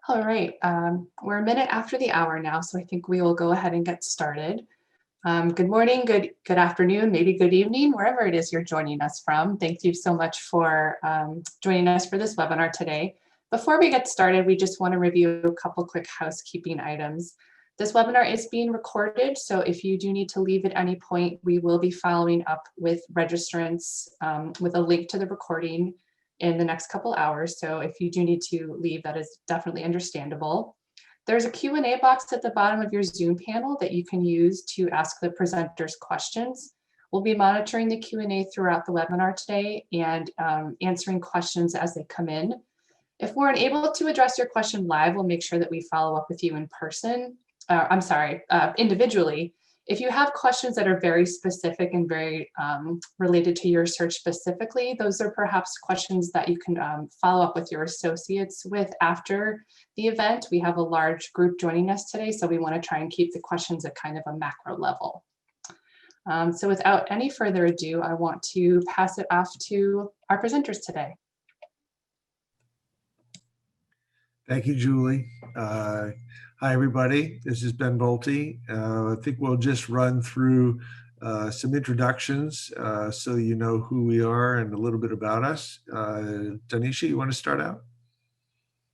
All right, we're a minute after the hour now, so I think we will go ahead and get started. Good morning, good afternoon, maybe good evening, wherever it is you're joining us from. Thank you so much for joining us for this webinar today. Before we get started, we just want to review a couple quick housekeeping items. This webinar is being recorded, so if you do need to leave at any point, we will be following up with registrants with a link to the recording in the next couple hours. So if you do need to leave, that is definitely understandable. There's a Q&A box at the bottom of your Zoom panel that you can use to ask the presenters questions. We'll be monitoring the Q&A throughout the webinar today and answering questions as they come in. If we're unable to address your question live, we'll make sure that we follow up with you in person. Individually. If you have questions that are very specific and very related to your search specifically, those are perhaps questions that you can follow up with your associates with after the event. We have a large group joining us today, so we want to try and keep the questions at kind of a macro level. So without any further ado, I want to pass it off to our presenters today. Thank you, Julie. Hi, everybody. This is Ben Bolté. I think we'll just run through some introductions so you know who we are and a little bit about us. Donisha, you want to start out?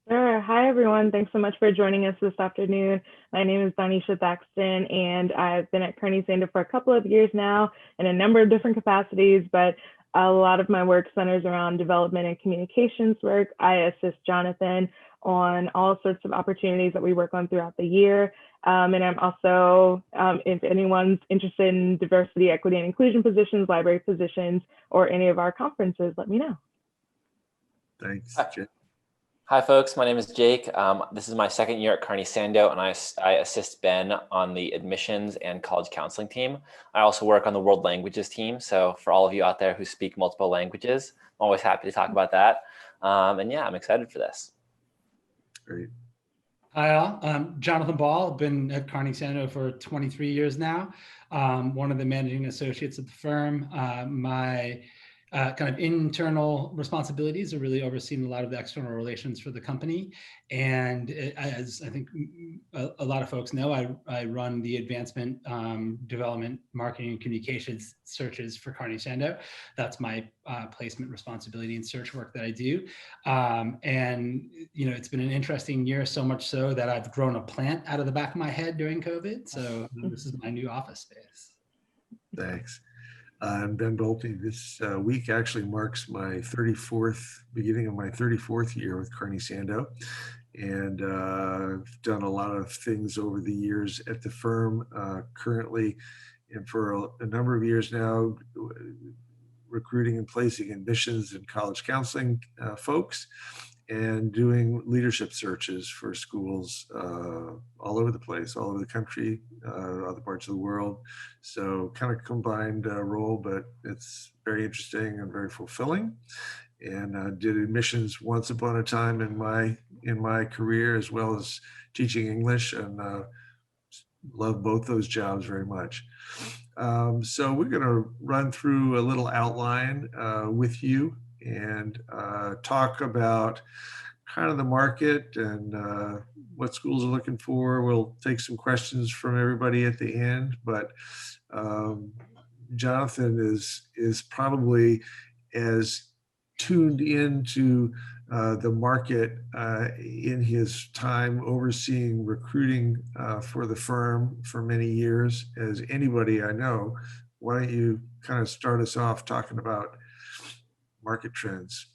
Sure. Hi, everyone. Thanks so much for joining us this afternoon. My name is Donisha Thaxton, and I've been at Carney Sandoe for a couple of years now in a number of different capacities, but a lot of my work centers around development and communications work. I assist Jonathan on all sorts of opportunities that we work on throughout the year. And I'm also, if anyone's interested in diversity, equity, and inclusion positions, library positions, or any of our conferences, let me know. Thanks, Jake. Hi, folks. My name is Jake. This is my second year at Carney Sandoe, and I assist Ben on the admissions and college counseling team. I also work on the world languages team. So for all of you out there who speak multiple languages, I'm always happy to talk about that. And yeah, I'm excited for this. Great. Hi, all. I'm Jonathan Ball. I've been at Carney Sandoe for 23 years now. One of the managing associates at the firm. My kind of internal responsibilities are really overseeing a lot of the external relations for the company. And as I think a lot of folks know, I run the advancement, development, marketing, and communications searches for Carney Sandoe. That's my placement responsibility and search work that I do. And, you know, it's been an interesting year, so much so that I've grown a plant out of the back of my head during COVID. So this is my new office space. Thanks. I'm Ben Bolté. This week actually marks my beginning of my 34th year with Carney Sandoe. And I've done a lot of things over the years at the firm currently, and for a number of years now, recruiting and placing admissions and college counseling folks, and doing leadership searches for schools all over the place, all over the country, other parts of the world. So kind of combined role, but it's very interesting and very fulfilling. And did admissions once upon a time in my career, as well as teaching English, and love both those jobs very much. So we're going to run through a little outline with you and talk about kind of the market and what schools are looking for. We'll take some questions from everybody at the end, but Jonathan is probably as tuned into the market in his time overseeing recruiting for the firm for many years as anybody I know. Why don't you kind of start us off talking about market trends?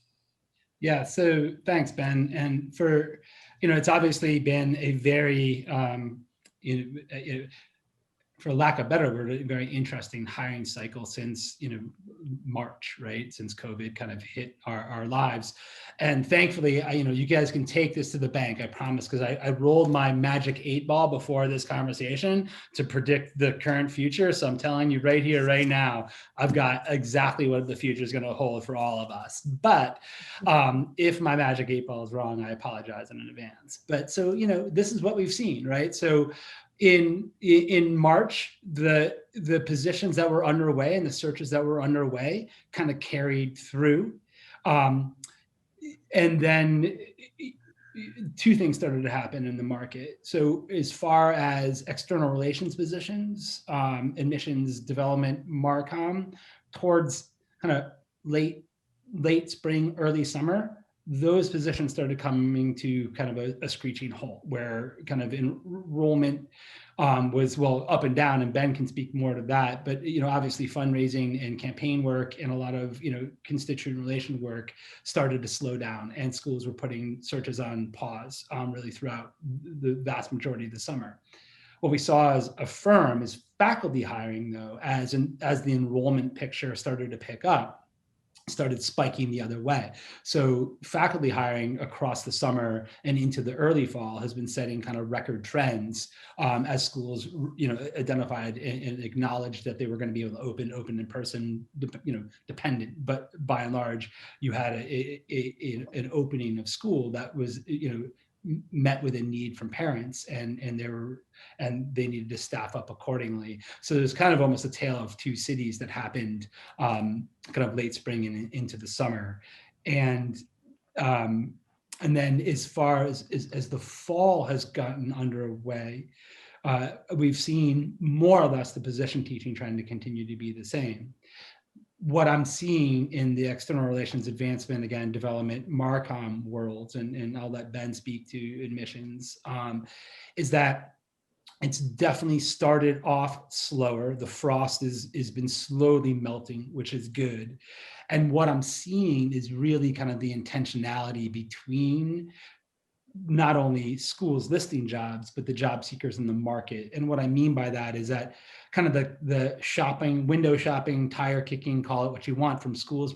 Yeah, so thanks, Ben. And for, you know, it's obviously been a very, for lack of a better word, a very interesting hiring cycle since, you know, March, right? Since COVID kind of hit our lives. And thankfully, you know, you guys can take this to the bank, I promise, because I rolled my magic 8-ball before this conversation to predict the current future. So I'm telling you right here, right now, I've got exactly what the future is going to hold for all of us. But if my magic 8-ball is wrong, I apologize in advance. But so, you know, this is what we've seen, right? So in March, the positions that were underway and the searches that were underway kind of carried through. And then two things started to happen in the market. So as far as external relations positions, admissions, development, Marcom, towards kind of late spring, early summer, those positions started coming to kind of a screeching halt, where kind of enrollment was, well, up and down, and Ben can speak more to that. But, obviously fundraising and campaign work and a lot of, constituent relation work started to slow down, and schools were putting searches on pause really throughout the vast majority of the summer. What we saw as a firm is faculty hiring, though, as the enrollment picture started to pick up, started spiking the other way. So faculty hiring across the summer and into the early fall has been setting kind of record trends as schools, identified and acknowledged that they were going to be able to open in person, dependent. But by and large, you had an opening of school that was, met with a need from parents, and they needed to staff up accordingly. So there's kind of almost a tale of two cities that happened kind of late spring and into the summer. And then as far as the fall has gotten underway, we've seen more or less the position teaching trend to continue to be the same. What I'm seeing in the external relations advancement, again, development, Marcom worlds, and I'll let Ben speak to admissions, is that it's definitely started off slower. The frost has been slowly melting, which is good. And what I'm seeing is really kind of the intentionality between not only schools listing jobs, but the job seekers in the market. And what I mean by that is that kind of the shopping, window shopping, tire kicking, call it what you want, from the school's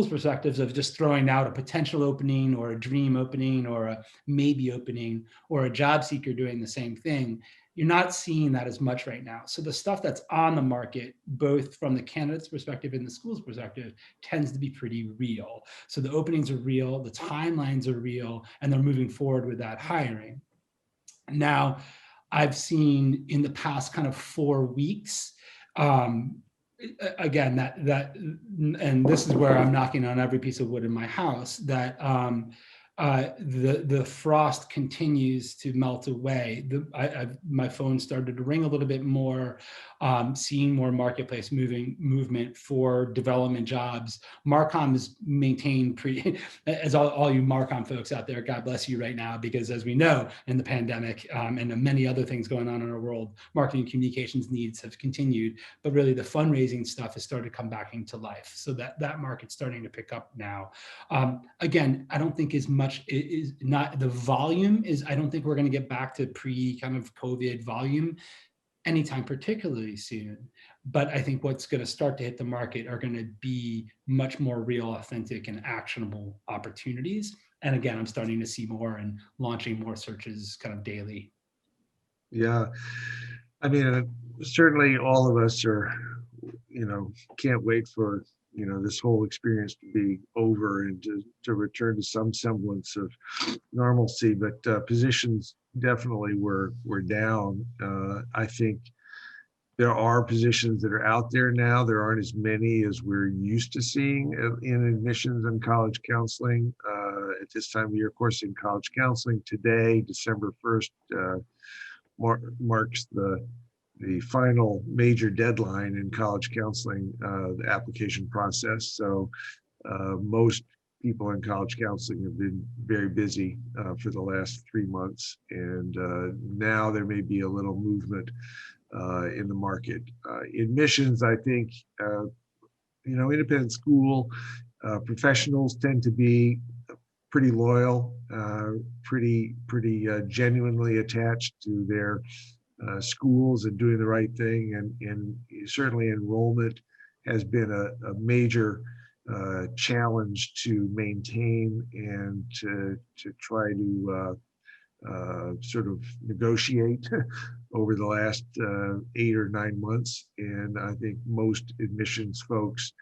perspectives of just throwing out a potential opening or a dream opening or a maybe opening, or a job seeker doing the same thing. You're not seeing that as much right now. So the stuff that's on the market, both from the candidate's perspective and the school's perspective, tends to be pretty real. So the openings are real, the timelines are real, and they're moving forward with that hiring. Now, I've seen in the past kind of 4 weeks, again, that and this is where I'm knocking on every piece of wood in my house, that the frost continues to melt away. My phone started to ring a little bit more, seeing more marketplace movement for development jobs. Marcom is maintained as all you Marcom folks out there, God bless you right now, because as we know, in the pandemic and the many other things going on in our world, marketing communications needs have continued, but really the fundraising stuff has started to come back into life. So that market's starting to pick up now. Again, I don't think as much is not the volume is, I don't think we're going to get back to pre kind of COVID volume anytime particularly soon. But I think what's going to start to hit the market are going to be much more real, authentic, and actionable opportunities. And again, I'm starting to see more and launching more searches kind of daily. Yeah, I mean, certainly all of us are, can't wait for, this whole experience to be over and to return to some semblance of normalcy. But positions definitely were down. I think there are positions that are out there now. There aren't as many as we're used to seeing in admissions and college counseling at this time of year. Of course, in college counseling today, December 1st, marks the final major deadline in college counseling, the application process. So most people in college counseling have been very busy for the last 3 months. And now there may be a little movement in the market. Admissions, I think, independent school professionals tend to be pretty loyal, pretty genuinely attached to their schools and doing the right thing. And certainly enrollment has been a major challenge to maintain and to try to sort of negotiate over the last 8 or 9 months. And I think most admissions folks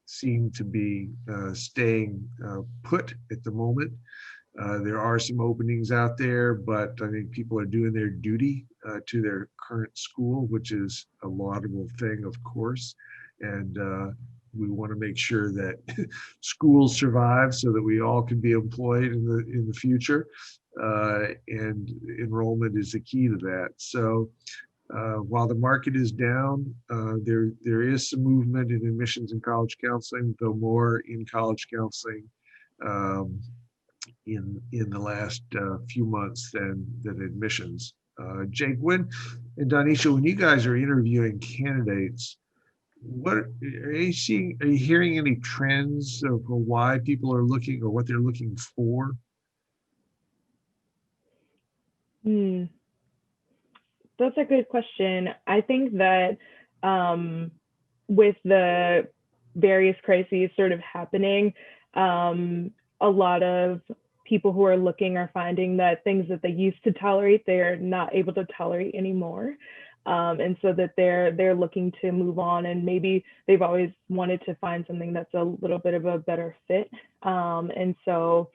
seem to be staying put at the moment. There are some openings out there, but I think people are doing their duty to their current school, which is a laudable thing, of course. And We want to make sure that schools survive so that we all can be employed in the future. And enrollment is the key to that. So while the market is down, there is some movement in admissions and college counseling, though more in college counseling in the last few months than admissions. Jake, and Donisha, when you guys are interviewing candidates, what are you seeing? Are you hearing any trends of why people are looking or what they're looking for? That's a good question. I think that with the various crises sort of happening, a lot of people who are looking are finding that things that they used to tolerate, they're not able to tolerate anymore. And so that they're looking to move on, and maybe they've always wanted to find something that's a little bit of a better fit. And so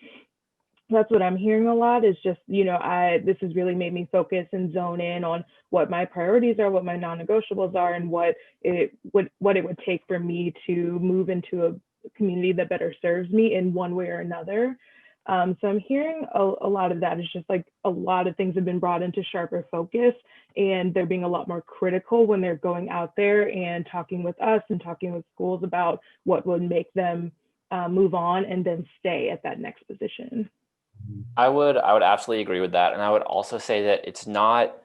that's what I'm hearing a lot is just, this has really made me focus and zone in on what my priorities are, what my non-negotiables are, and what it would take for me to move into a community that better serves me in one way or another. So I'm hearing a lot of that. It's just like a lot of things have been brought into sharper focus, and they're being a lot more critical when they're going out there and talking with us and talking with schools about what would make them move on and then stay at that next position. I would absolutely agree with that. And I would also say that it's not,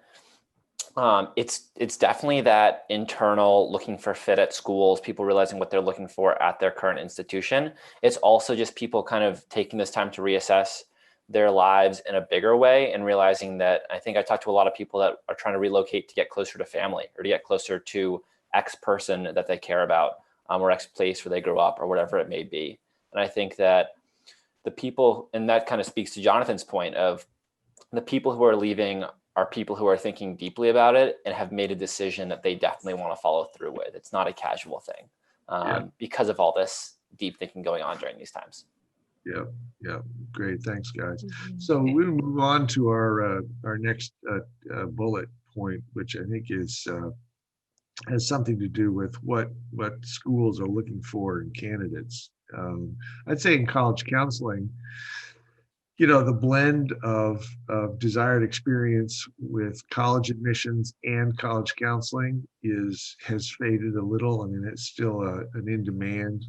it's definitely that internal looking for fit at schools, people realizing what they're looking for at their current institution. It's also just people kind of taking this time to reassess their lives in a bigger way and realizing that I think I talked to a lot of people that are trying to relocate to get closer to family or to get closer to X person that they care about, or X place where they grew up or whatever it may be. And I think that the people, and that kind of speaks to Jonathan's point of the people who are leaving are people who are thinking deeply about it and have made a decision that they definitely want to follow through with. It's not a casual thing because of all this deep thinking going on during these times. Yeah, great. Thanks, guys. So we'll move on to our next bullet point, which I think is has something to do with what schools are looking for in candidates. I'd say in college counseling, the blend of desired experience with college admissions and college counseling has faded a little. I mean, it's still an in-demand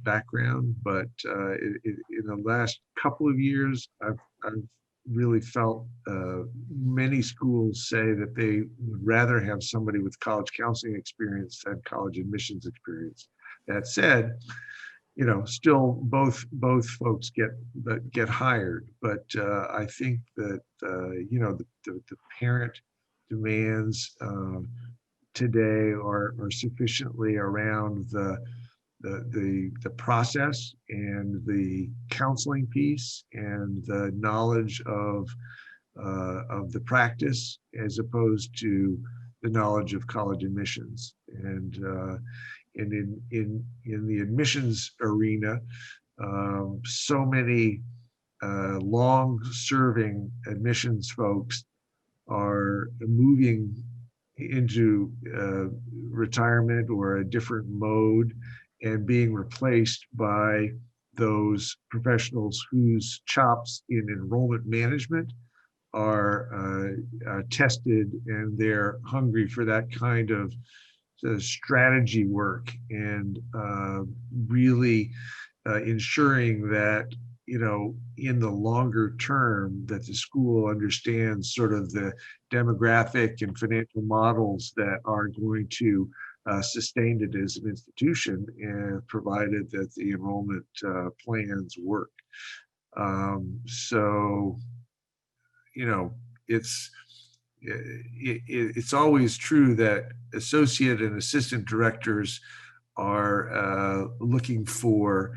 background, but in the last couple of years, I've really felt many schools say that they would rather have somebody with college counseling experience than college admissions experience. That said, still both folks get hired, but I think that the parent demands today are sufficiently around the process and the counseling piece and the knowledge of the practice as opposed to the knowledge of college admissions. And in the admissions arena, so many long-serving admissions folks are moving into retirement or a different mode and being replaced by those professionals whose chops in enrollment management are tested, and they're hungry for that kind of strategy work and really ensuring that in the longer term that the school understands sort of the demographic and financial models that are going to sustain it as an institution, and provided that the enrollment plans work. So it's always true that associate and assistant directors are looking for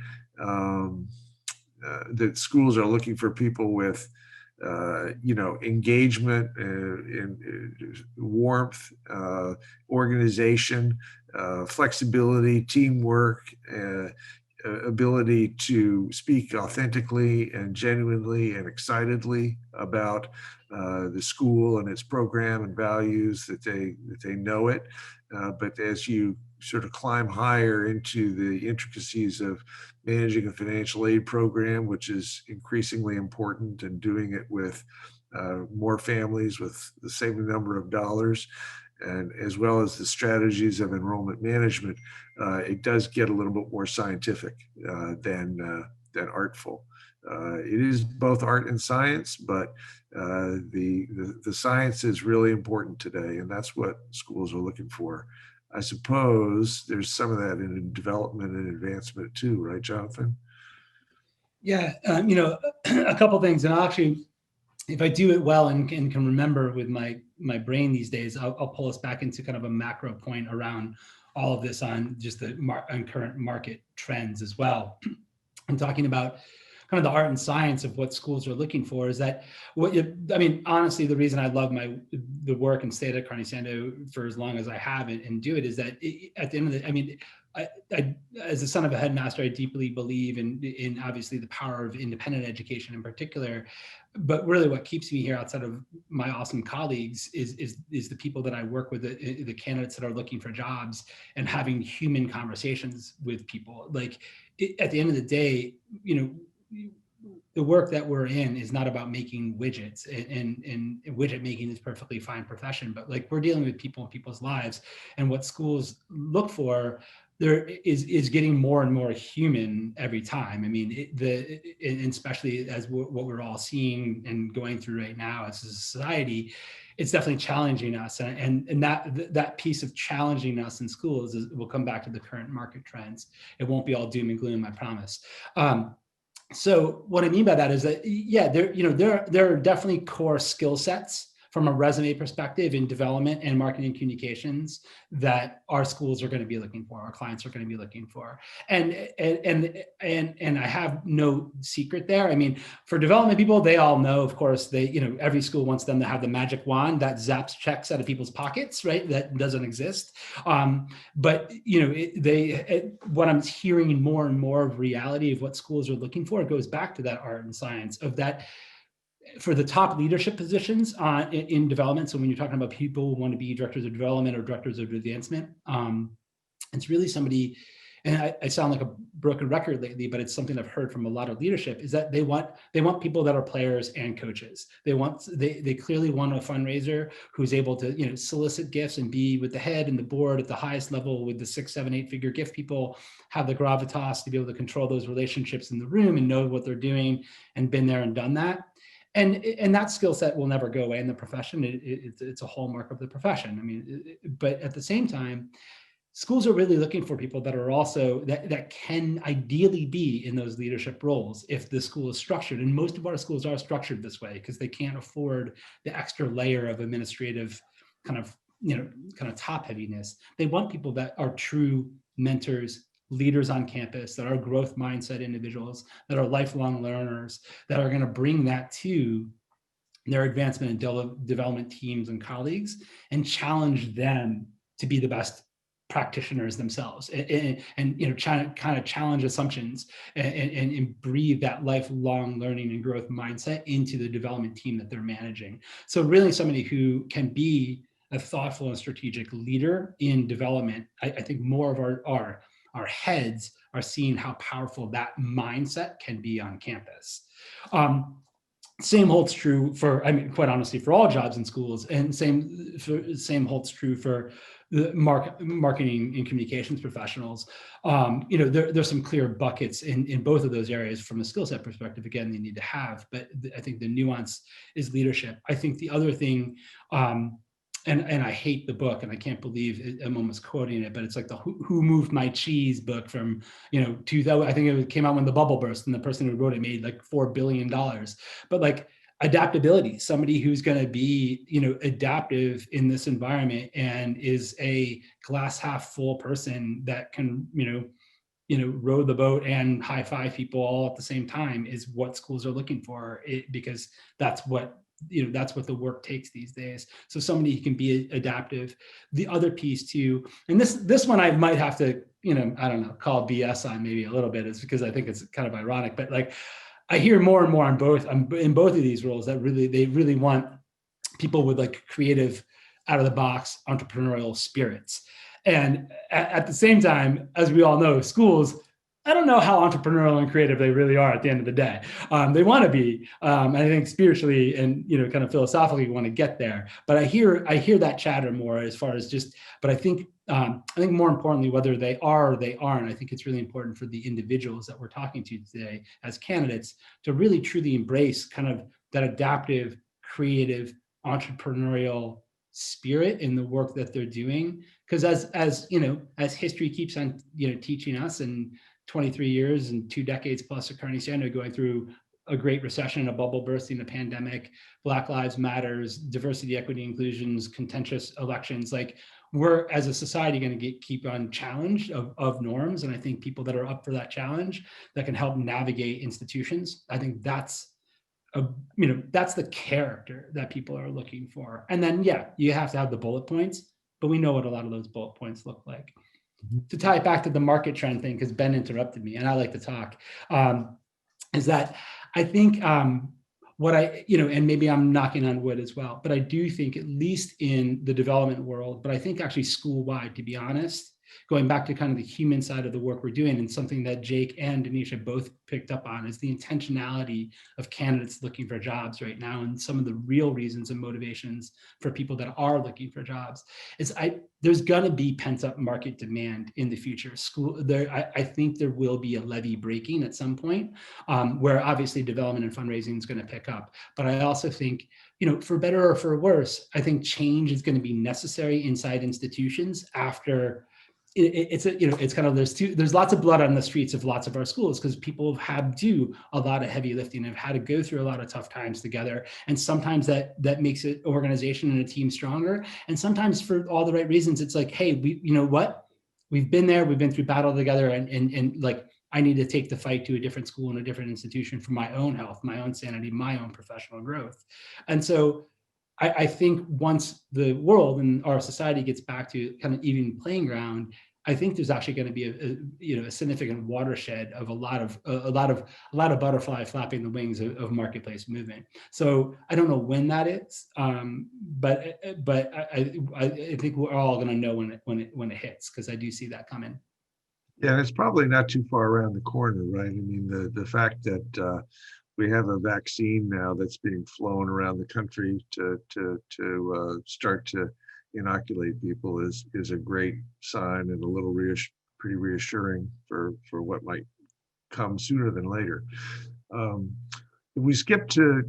that schools are looking for people with engagement and warmth, organization, flexibility, teamwork, ability to speak authentically and genuinely and excitedly about the school and its program and values, that they know it. But as you sort of climb higher into the intricacies of managing a financial aid program, which is increasingly important, and doing it with more families with the same number of dollars, and as well as the strategies of enrollment management, it does get a little bit more scientific than artful. It is both art and science, but the science is really important today, and that's what schools are looking for. I suppose there's some of that in development and advancement too, right, Jonathan? Yeah, a couple things, and actually, if I do it well and can remember with my brain these days, I'll pull us back into kind of a macro point around all of this on just the on current market trends as well. I'm talking about kind of the art and science of what schools are looking for. Is that honestly, the reason I love the work and stayed at Carney Sandoe for as long as I have and do it is that at the end of the, I, as the son of a headmaster, I deeply believe in obviously the power of independent education in particular. But really what keeps me here outside of my awesome colleagues is the people that I work with, the candidates that are looking for jobs, and having human conversations with people. Like at the end of the day, the work that we're in is not about making widgets, and widget making is a perfectly fine profession, but like we're dealing with people and people's lives, and what schools look for there is getting more and more human every time. I mean, and especially as what we're all seeing and going through right now as a society, it's definitely challenging us. And that piece of challenging us in schools will come back to the current market trends. It won't be all doom and gloom, I promise. So what I mean by that is that, yeah, there are definitely core skill sets from a resume perspective in development and marketing and communications that our schools are going to be looking for, our clients are going to be looking for. And I have no secret there. I mean, for development people, they all know, of course, every school wants them to have the magic wand that zaps checks out of people's pockets, right? That doesn't exist. But what I'm hearing more and more of reality of what schools are looking for, it goes back to that art and science of that. For the top leadership positions in development, so when you're talking about people who want to be directors of development or directors of advancement, it's really somebody, and I sound like a broken record lately, but it's something I've heard from a lot of leadership, is that they want people that are players and coaches. They clearly want a fundraiser who's able to solicit gifts and be with the head and the board at the highest level with the 6, 7, 8 figure gift people, have the gravitas to be able to control those relationships in the room and know what they're doing and been there and done that. And that skill set will never go away in the profession. It's a hallmark of the profession. I mean, but at the same time, schools are really looking for people that are also that can ideally be in those leadership roles if the school is structured. And most of our schools are structured this way because they can't afford the extra layer of administrative kind of top heaviness. They want people that are true mentors, leaders on campus, that are growth mindset individuals, that are lifelong learners, that are going to bring that to their advancement and development teams and colleagues and challenge them to be the best practitioners themselves and kind of challenge assumptions and breathe that lifelong learning and growth mindset into the development team that they're managing. So really somebody who can be a thoughtful and strategic leader in development. I think more of our heads are seeing how powerful that mindset can be on campus. Same holds true for, quite honestly, for all jobs in schools, and same holds true for the marketing and communications professionals. There's some clear buckets in both of those areas from a skill set perspective. Again, they need to have, but I think the nuance is leadership. I think the other thing, and I hate the book, and I can't believe I'm almost quoting it, but it's like the Who Moved My Cheese book from 2000. I think it came out when the bubble burst, and the person who wrote it made like $4 billion. But like adaptability, somebody who's going to be adaptive in this environment and is a glass half full person that can row the boat and high five people all at the same time is what schools are looking for. Because that's what the work takes these days. So somebody who can be adaptive. The other piece too, and this one I might have to, I don't know, call BS on maybe a little bit, is because I think it's kind of ironic, but like I hear more and more in both of these roles that they really want people with like creative out of the box entrepreneurial spirits. And at the same time, as we all know, schools, I don't know how entrepreneurial and creative they really are at the end of the day. They want to be, I think spiritually and kind of philosophically want to get there. But I hear that chatter more as far as just. But I think more importantly, whether they are or they aren't, I think it's really important for the individuals that we're talking to today as candidates to really truly embrace kind of that adaptive, creative, entrepreneurial spirit in the work that they're doing. Because as history keeps on teaching us, and 23 years and 2 decades plus of Carney Sandoe going through a great recession, a bubble bursting, a pandemic, Black Lives Matters, diversity, equity, inclusions, contentious elections. Like, we're as a society going to keep on challenged of norms. And I think people that are up for that challenge that can help navigate institutions, I think that's that's the character that people are looking for. And then, you have to have the bullet points, but we know what a lot of those bullet points look like. To tie it back to the market trend thing, because Ben interrupted me and I like to talk, is that I think what I, and maybe I'm knocking on wood as well, but I do think, at least in the development world, but I think actually school-wide, to be honest, going back to kind of the human side of the work we're doing, and something that Jake and Donisha both picked up on, is the intentionality of candidates looking for jobs right now, and some of the real reasons and motivations for people that are looking for jobs. There's going to be pent-up market demand in the future. I think there will be a levee breaking at some point, where obviously development and fundraising is going to pick up. But I also think, for better or for worse, I think change is going to be necessary inside institutions after. It's kind of, there's lots of blood on the streets of lots of our schools, because people have had to do a lot of heavy lifting, have had to go through a lot of tough times together. And sometimes that makes an organization and a team stronger. And sometimes, for all the right reasons, it's like, hey, we've been there, we've been through battle together, and like, I need to take the fight to a different school and a different institution for my own health, my own sanity, my own professional growth. And so I think once the world and our society gets back to kind of even playing ground, I think there's actually going to be a significant watershed of a lot of butterfly flapping the wings of marketplace movement. So I don't know when that is, but I think we're all going to know when it hits, because I do see that coming. Yeah, it's probably not too far around the corner, right? I mean, the fact that we have a vaccine now that's being flown around the country to start to inoculate people is a great sign, and a little pretty reassuring for what might come sooner than later. If we skip to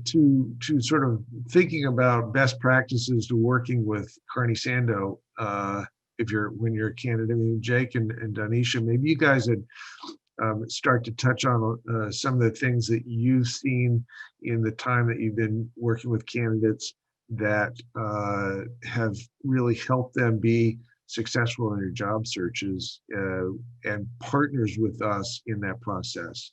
sort of thinking about best practices to working with Carney Sandoe, when you're a candidate, I mean, Jake and Donisha, maybe you guys would start to touch on some of the things that you've seen in the time that you've been working with candidates that have really helped them be successful in their job searches, and partners with us in that process.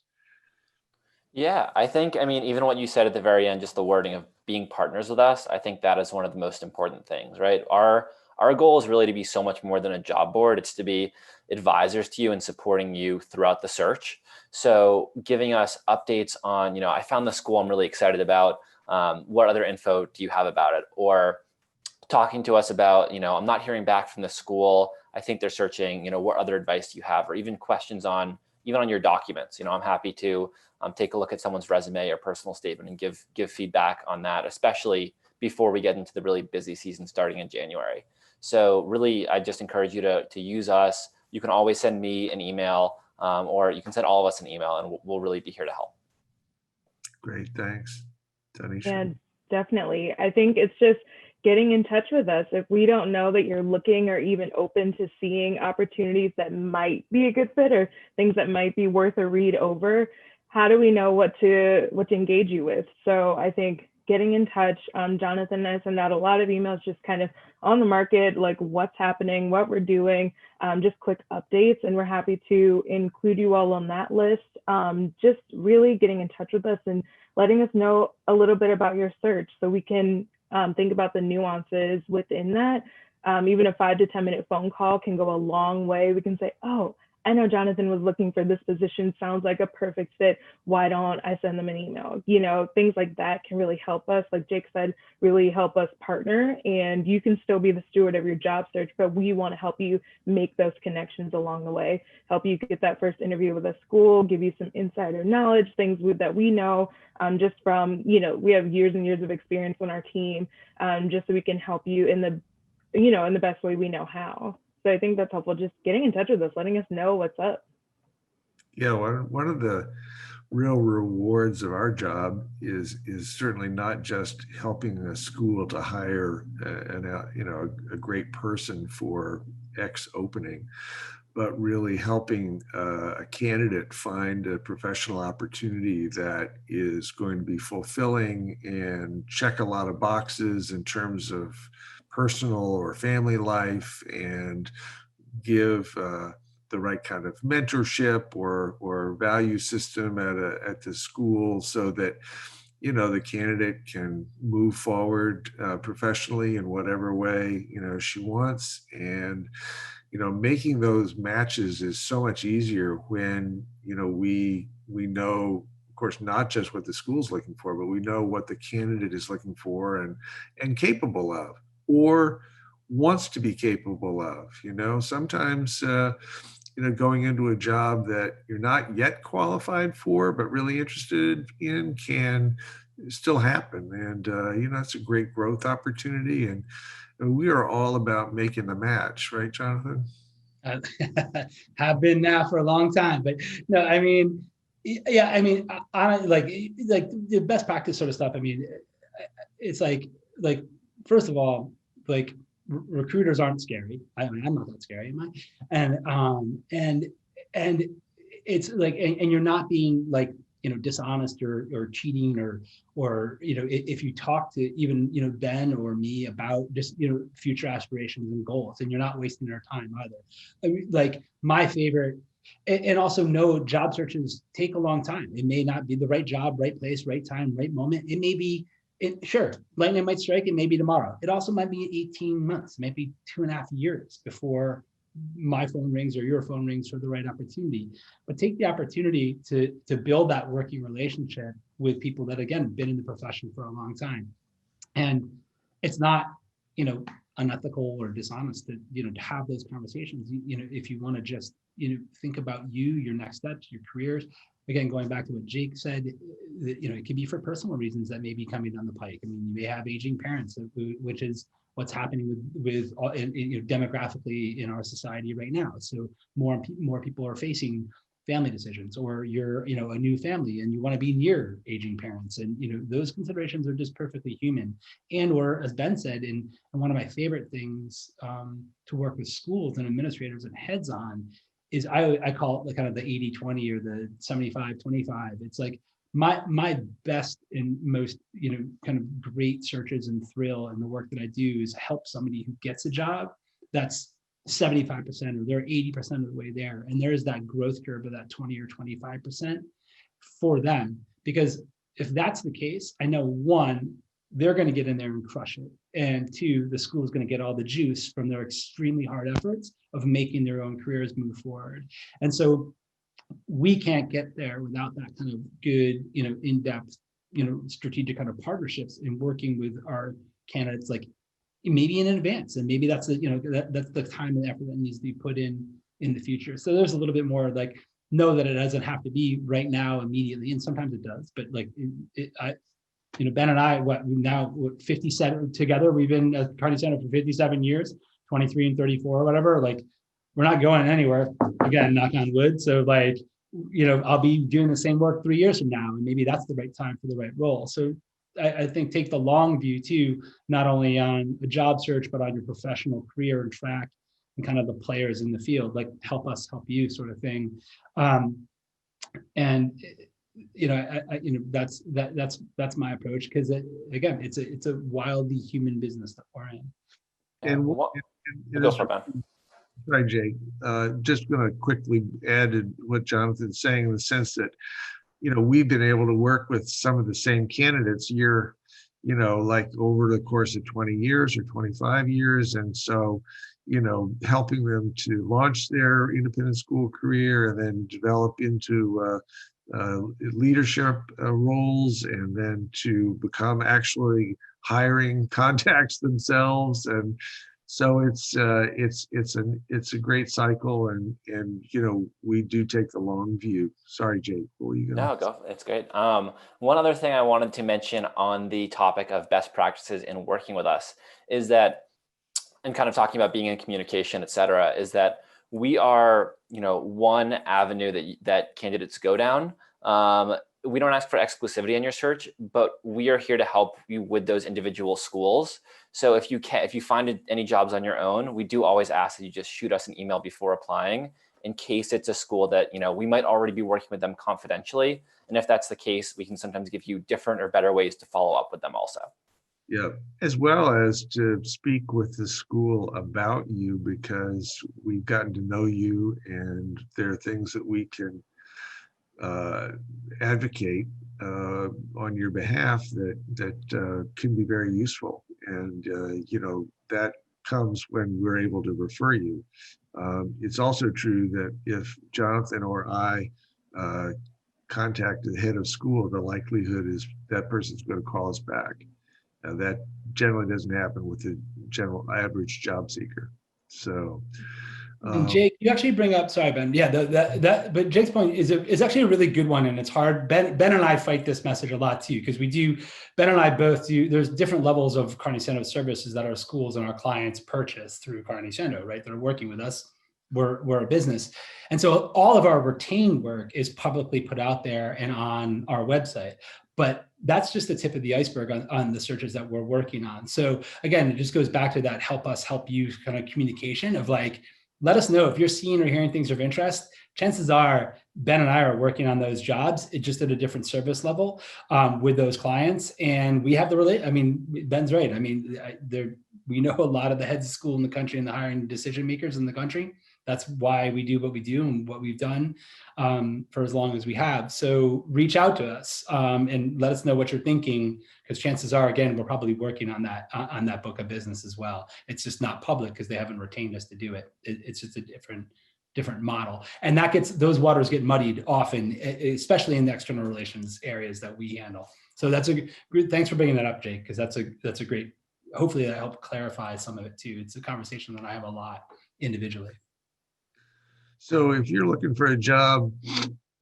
Yeah, I think, even what you said at the very end, just the wording of being partners with us, I think that is one of the most important things, right? Our goal is really to be so much more than a job board. It's to be advisors to you and supporting you throughout the search. So giving us updates on, I found the school I'm really excited about. What other info do you have about it? Or talking to us about, I'm not hearing back from the school, I think they're searching, what other advice do you have? Or even questions on your documents. I'm happy to take a look at someone's resume or personal statement and give feedback on that, especially before we get into the really busy season starting in January. So really, I just encourage you to use us. You can always send me an email, or you can send all of us an email, and we'll really be here to help. Great, thanks. Donisha. Yeah, definitely. I think it's just getting in touch with us. If we don't know that you're looking or even open to seeing opportunities that might be a good fit or things that might be worth a read over, how do we know what to engage you with? So I think getting in touch, Jonathan and I send out a lot of emails just kind of on the market, like what's happening, what we're doing, just quick updates, and we're happy to include you all on that list. Just really getting in touch with us and letting us know a little bit about your search so we can think about the nuances within that. Even a 5 to 10 minute phone call can go a long way. We can say, oh, I know Jonathan was looking for this position, sounds like a perfect fit. Why don't I send them an email? You know, things like that can really help us, like Jake said, really help us partner. And you can still be the steward of your job search, but we want to help you make those connections along the way, help you get that first interview with a school, give you some insider knowledge, things that we know just from, you know, we have years and years of experience on our team, just so we can help you in the, you know, in the best way we know how. So I think that's helpful, just getting in touch with us, letting us know what's up. Yeah, one of the real rewards of our job is certainly not just helping a school to hire a great person for X opening, but really helping a candidate find a professional opportunity that is going to be fulfilling and check a lot of boxes in terms of personal or family life, and give the right kind of mentorship or value system at the school, so that, you know, the candidate can move forward professionally in whatever way, you know, she wants. And, you know, making those matches is so much easier when, you know, we know, of course, not just what the school's looking for, but we know what the candidate is looking for and capable of, or wants to be capable of. You know, sometimes you know, going into a job that you're not yet qualified for but really interested in can still happen. And you know, it's a great growth opportunity, and we are all about making the match, right, Jonathan? Have been now for a long time, but no, I mean, yeah, I mean, I like the best practice sort of stuff. I mean, it's like first of all, like recruiters aren't scary. I mean, I'm not that scary, am I? And it's like, and you're not being like, you know, dishonest or cheating or you know, if you talk to even, you know, Ben or me about just, you know, future aspirations and goals, and you're not wasting their time either. I mean, like my favorite, and also know job searches take a long time. It may not be the right job, right place, right time, right moment. It may be, sure, lightning might strike, it may be tomorrow. It also might be 18 months, maybe 2.5 years before my phone rings or your phone rings for the right opportunity. But take the opportunity to build that working relationship with people that, again, been in the profession for a long time. And it's not, you know, unethical or dishonest to, you know, to have those conversations. You know, if you want to just, you know, think about you, your next steps, your careers. Again, going back to what Jake said, you know, it could be for personal reasons that may be coming down the pike. I mean, you may have aging parents, which is what's happening with you know, demographically in our society right now. So more people are facing family decisions, or you're, you know, a new family and you want to be near aging parents, and, you know, those considerations are just perfectly human. And or, as Ben said, and one of my favorite things to work with schools and administrators and heads on is I call it kind of the 80-20 or the 75-25. It's like my best and most, you know, kind of great searches and thrill in the work that I do is help somebody who gets a job that's 75% or they're 80% of the way there. And there is that growth curve of that 20 or 25% for them. Because if that's the case, I know, one, they're going to get in there and crush it. And two, the school is going to get all the juice from their extremely hard efforts of making their own careers move forward. And so we can't get there without that kind of good, you know, in-depth, you know, strategic kind of partnerships in working with our candidates, like maybe in advance. And maybe that's the, you know, that's the time and effort that needs to be put in the future. So there's a little bit more like, know that it doesn't have to be right now immediately. And sometimes it does, but like you know, Ben and I, now 57 together, we've been at Carney Center for 57 years, 23 and 34 or whatever. Like, we're not going anywhere, again, knock on wood. So like, you know, I'll be doing the same work 3 years from now, and maybe that's the right time for the right role. So I think take the long view too, not only on a job search, but on your professional career and track and kind of the players in the field, like help us help you sort of thing. And you know, you know, that's my approach, because again, it's a wildly human business that we're in. And Go for it, Ben. Right, Jake. Just going to quickly add to what Jonathan's saying, in the sense that, you know, we've been able to work with some of the same candidates you know, like over the course of 20 years or 25 years. And so, helping them to launch their independent school career and then develop into leadership roles, and then to become actually hiring contacts themselves. And so it's a great cycle, and we do take the long view. Sorry, Jake, what were you gonna? No, go. It's great. One other thing I wanted to mention on the topic of best practices in working with us is that, and kind of talking about being in communication, et cetera, is that we are, one avenue that candidates go down. We don't ask for exclusivity in your search, but we are here to help you with those individual schools. So if you find any jobs on your own, we do always ask that you just shoot us an email before applying, in case it's a school that, we might already be working with them confidentially. And if that's the case, we can sometimes give you different or better ways to follow up with them also. Yeah, as well as to speak with the school about you, because we've gotten to know you, and there are things that we can advocate on your behalf that can be very useful. And that comes when we're able to refer you. It's also true that if Jonathan or I contact the head of school, the likelihood is that person's going to call us back. That generally doesn't happen with the general average job seeker. So, and Jake, you actually bring up, sorry, Ben. Yeah, but Jake's point is actually a really good one, and it's hard. Ben and I fight this message a lot too, because Ben and I both do. There's different levels of Carney Sandoe services that our schools and our clients purchase through Carney Sandoe, right? That are working with us. We're a business, and so all of our retained work is publicly put out there and on our website. But that's just the tip of the iceberg on the searches that we're working on. So again, it just goes back to that help us help you kind of communication of like, let us know if you're seeing or hearing things of interest. Chances are Ben and I are working on those jobs, just at a different service level with those clients. And we have Ben's right. We know a lot of the heads of school in the country and the hiring decision makers in the country. That's why we do what we do and what we've done for as long as we have. So reach out to us and let us know what you're thinking, because chances are, again, we're probably working on that book of business as well. It's just not public because they haven't retained us to do it. It's just a different model. And those waters get muddied often, especially in the external relations areas that we handle. So thanks for bringing that up, Jake, because that's a great, hopefully that helped clarify some of it too. It's a conversation that I have a lot individually. So if you're looking for a job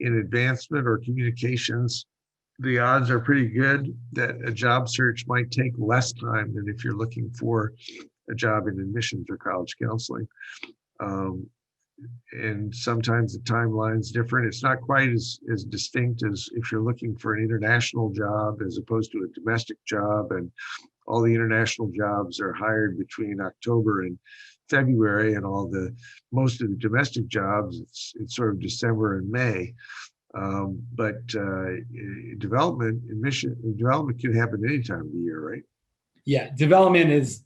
in advancement or communications, the odds are pretty good that a job search might take less time than if you're looking for a job in admissions or college counseling. And sometimes the timeline's different. It's not quite as distinct as if you're looking for an international job as opposed to a domestic job. And all the international jobs are hired between October and February, and most of the domestic jobs, it's sort of December and May. But development can happen any time of the year, right? Yeah, development is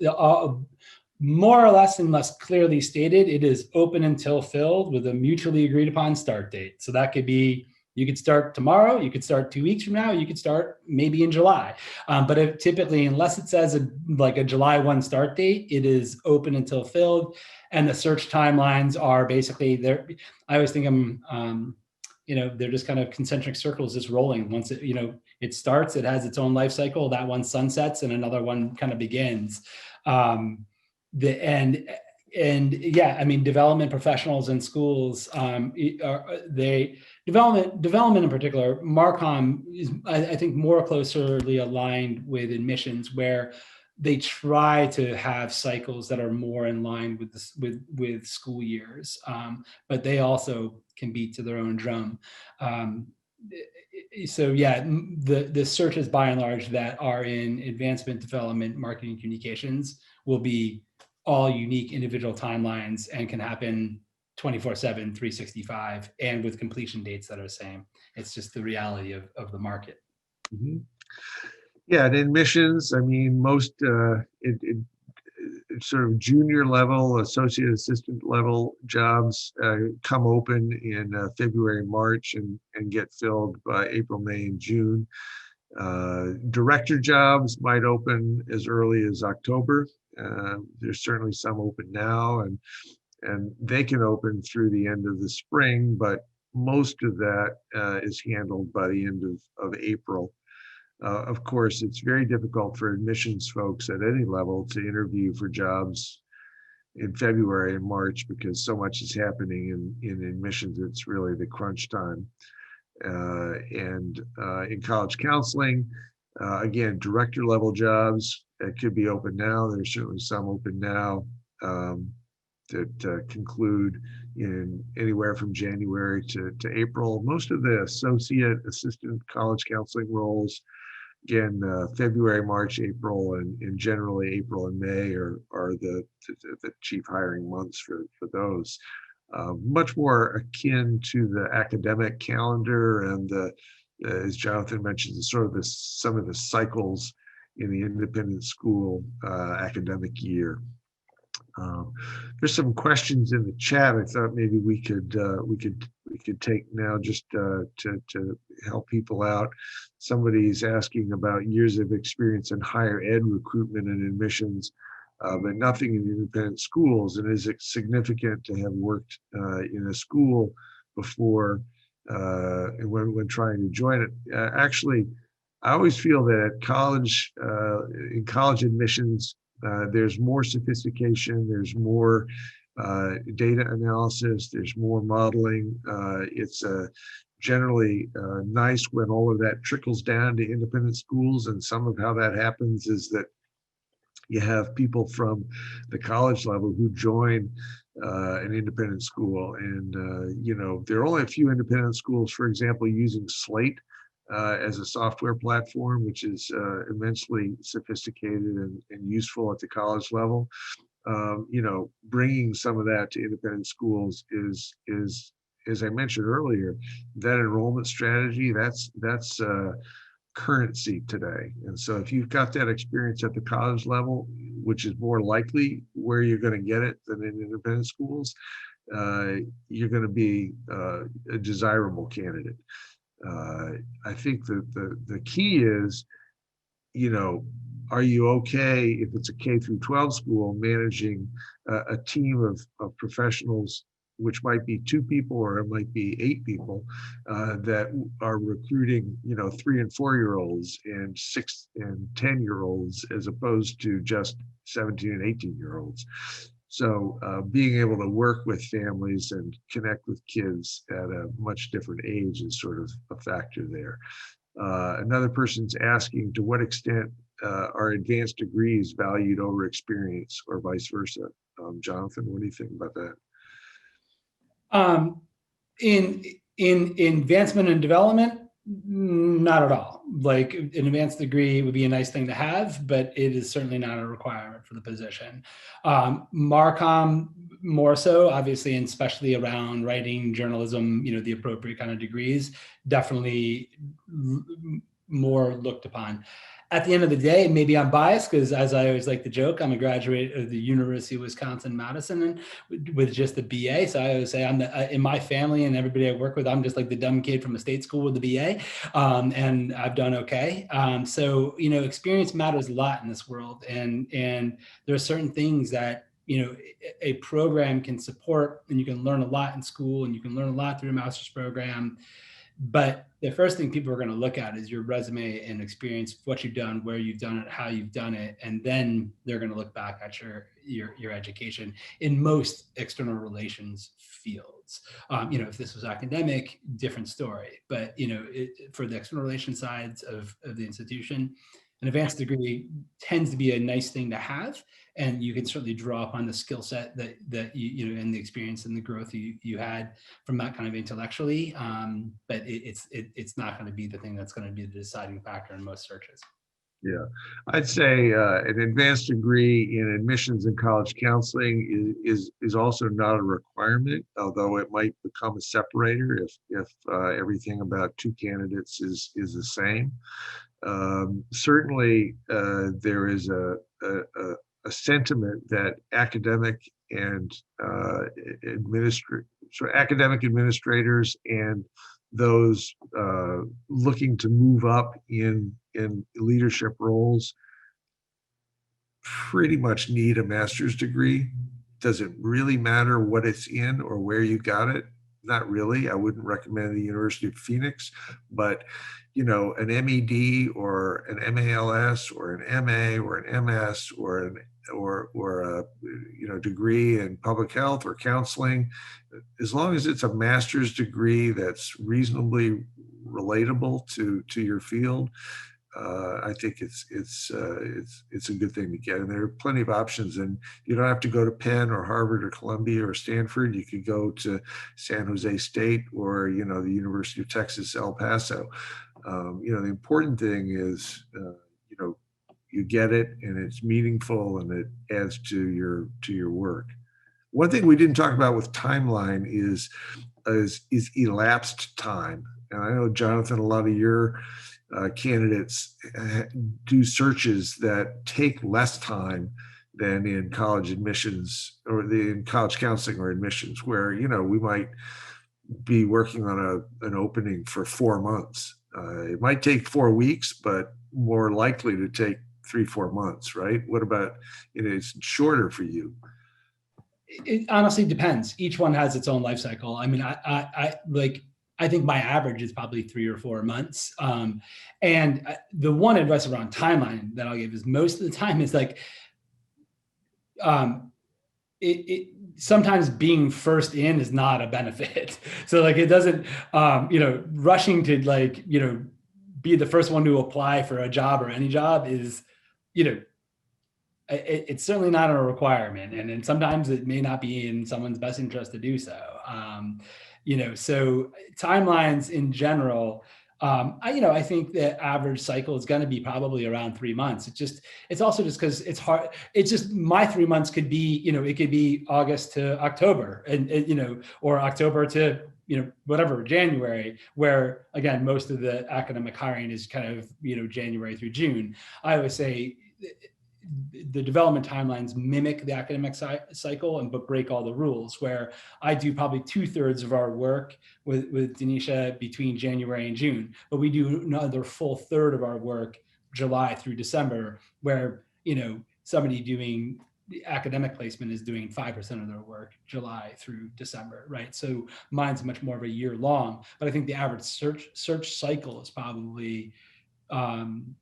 more or less and less clearly stated. It is open until filled with a mutually agreed upon start date. So that could be, you could start tomorrow, you could start 2 weeks from now, you could start maybe in July. But typically, unless it says a July 1 start date, it is open until filled. And the search timelines are basically I always think they're just kind of concentric circles just rolling. Once it starts, it has its own life cycle. That one sunsets and another one kind of begins. Development professionals in schools, development in particular, Marcom is, I think, more closely aligned with admissions, where they try to have cycles that are more in line with school years, but they also can beat to their own drum. The searches by and large that are in advancement, development, marketing, communications will be all unique individual timelines and can happen 24/7, 365, and with completion dates that are the same. It's just the reality of the market. Mm-hmm. Yeah, and admissions, most sort of junior level, associate assistant level jobs come open in February, March, and get filled by April, May, and June. Director jobs might open as early as October There's certainly some open now, and they can open through the end of the spring, but most of that is handled by the end of April. Of course, it's very difficult for admissions folks at any level to interview for jobs in February and March because so much is happening in admissions. It's really the crunch time. And in college counseling, again, director level jobs could be open now. There's certainly some open now that conclude in anywhere from January to April. Most of the associate, assistant college counseling roles, again, February, March, April, and generally April and May are the chief hiring months for those. Much more akin to the academic calendar and as Jonathan mentioned, some of the cycles in the independent school academic year. There's some questions in the chat. I thought maybe we could take now just to help people out. Somebody's asking about years of experience in higher ed recruitment and admissions, but nothing in independent schools. And is it significant to have worked in a school before when trying to join it? Actually, I always feel that at college, in college admissions, there's more sophistication, there's more data analysis, there's more modeling. It's generally nice when all of that trickles down to independent schools, and some of how that happens is that you have people from the college level who join an independent school, and there are only a few independent schools, for example, using Slate as a software platform, which is immensely sophisticated and useful at the college level. Bringing some of that to independent schools is, as I mentioned earlier, that enrollment strategy, that's currency today. And so if you've got that experience at the college level, which is more likely where you're going to get it than in independent schools, you're going to be a desirable candidate. I think that the key is, are you okay if it's a K through 12 school managing a team of professionals, which might be 2 people or it might be 8 people that are recruiting, 3 and 4-year-olds and 6 and 10-year-olds as opposed to just 17 and 18-year-olds. So being able to work with families and connect with kids at a much different age is sort of a factor there. Another person's asking, to what extent are advanced degrees valued over experience or vice versa? Jonathan, what do you think about that? In advancement and development, not at all. Like, an advanced degree would be a nice thing to have, but it is certainly not a requirement for the position. Marcom more so, obviously, and especially around writing, journalism, the appropriate kind of degrees, definitely more looked upon. At the end of the day, maybe I'm biased because, as I always like to joke, I'm a graduate of the University of Wisconsin-Madison with just a BA. So I always say I'm in my family and everybody I work with, I'm just like the dumb kid from a state school with the BA, and I've done okay. So experience matters a lot in this world, and there are certain things that a program can support, and you can learn a lot in school, and you can learn a lot through a master's program. But the first thing people are going to look at is your resume and experience, what you've done, where you've done it, how you've done it, and then they're going to look back at your education in most external relations fields. If this was academic, different story. But for the external relations sides of the institution, an advanced degree tends to be a nice thing to have, and you can certainly draw upon the skill set that you and the experience and the growth you had from that kind of intellectually. But it's not going to be the thing that's going to be the deciding factor in most searches. Yeah, I'd say an advanced degree in admissions and college counseling is also not a requirement, although it might become a separator if everything about 2 candidates is the same. Certainly, there is a sentiment that academic and academic administrators and those looking to move up in leadership roles pretty much need a master's degree. Does it really matter what it's in or where you got it? Not really. I wouldn't recommend the University of Phoenix, but you know, an MED or an MALS or an MA or an MS or a degree in public health or counseling, as long as it's a master's degree that's reasonably relatable to your field, I think it's a good thing to get. And there are plenty of options, and you don't have to go to Penn or Harvard or Columbia or Stanford. You could go to San Jose State or the University of Texas, El Paso. The important thing is you get it and it's meaningful and it adds to your work. One thing we didn't talk about with timeline is elapsed time. And I know, Jonathan, a lot of your candidates do searches that take less time than in college admissions or in college counseling or admissions, where we might be working on an opening for 4 months. It might take 4 weeks, but more likely to take 3-4 months, right? What about, it's shorter for you? It honestly depends. Each one has its own life cycle. I mean, I think my average is probably 3 or 4 months. And the one advice around timeline that I'll give is most of the time is like, sometimes being first in is not a benefit. So like, it doesn't, rushing to be the first one to apply for a job or any job is, it's certainly not a requirement. And then sometimes it may not be in someone's best interest to do so. So timelines in general, I think the average cycle is going to be probably around 3 months. It's also just because it's hard. It's just my 3 months could be, it could be August to October or October to, whatever, January, where again, most of the academic hiring is kind of, January through June. I always say the development timelines mimic the academic cycle but break all the rules, where I do probably 2/3 of our work with Donisha between January and June, but we do another full third of our work July through December, where, somebody doing the academic placement is doing 5% of their work July through December, right? So mine's much more of a year long, but I think the average search cycle is probably, 3